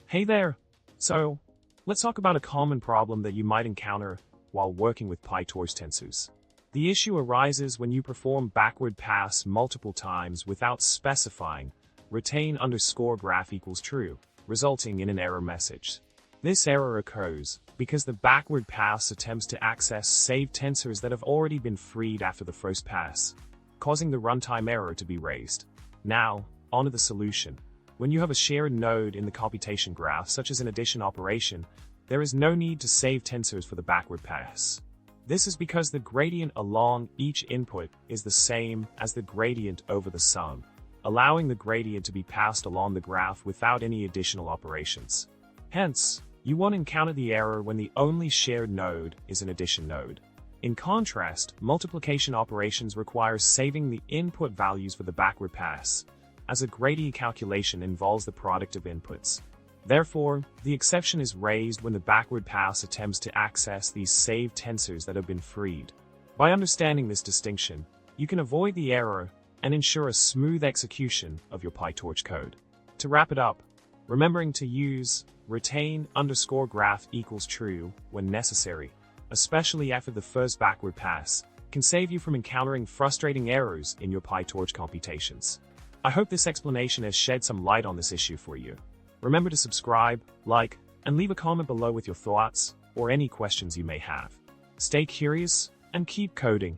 Hey there! So, let's talk about a common problem that you might encounter while working with PyTorch tensors. The issue arises when you perform backward pass multiple times without specifying retain_graph equals true, resulting in an error message. This error occurs because the backward pass attempts to access saved tensors that have already been freed after the first pass, causing the runtime error to be raised. Now, onto the solution. When you have a shared node in the computation graph, such as an addition operation, there is no need to save tensors for the backward pass. This is because the gradient along each input is the same as the gradient over the sum, allowing the gradient to be passed along the graph without any additional operations. Hence, you won't encounter the error when the only shared node is an addition node. In contrast, multiplication operations require saving the input values for the backward pass, as a gradient calculation involves the product of inputs. Therefore, the exception is raised when the backward pass attempts to access these saved tensors that have been freed. By understanding this distinction, you can avoid the error and ensure a smooth execution of your PyTorch code. To wrap it up, remembering to use retain_graph equals true when necessary, especially after the first backward pass, can save you from encountering frustrating errors in your PyTorch computations. I hope this explanation has shed some light on this issue for you. Remember to subscribe, like, and leave a comment below with your thoughts or any questions you may have. Stay curious and keep coding.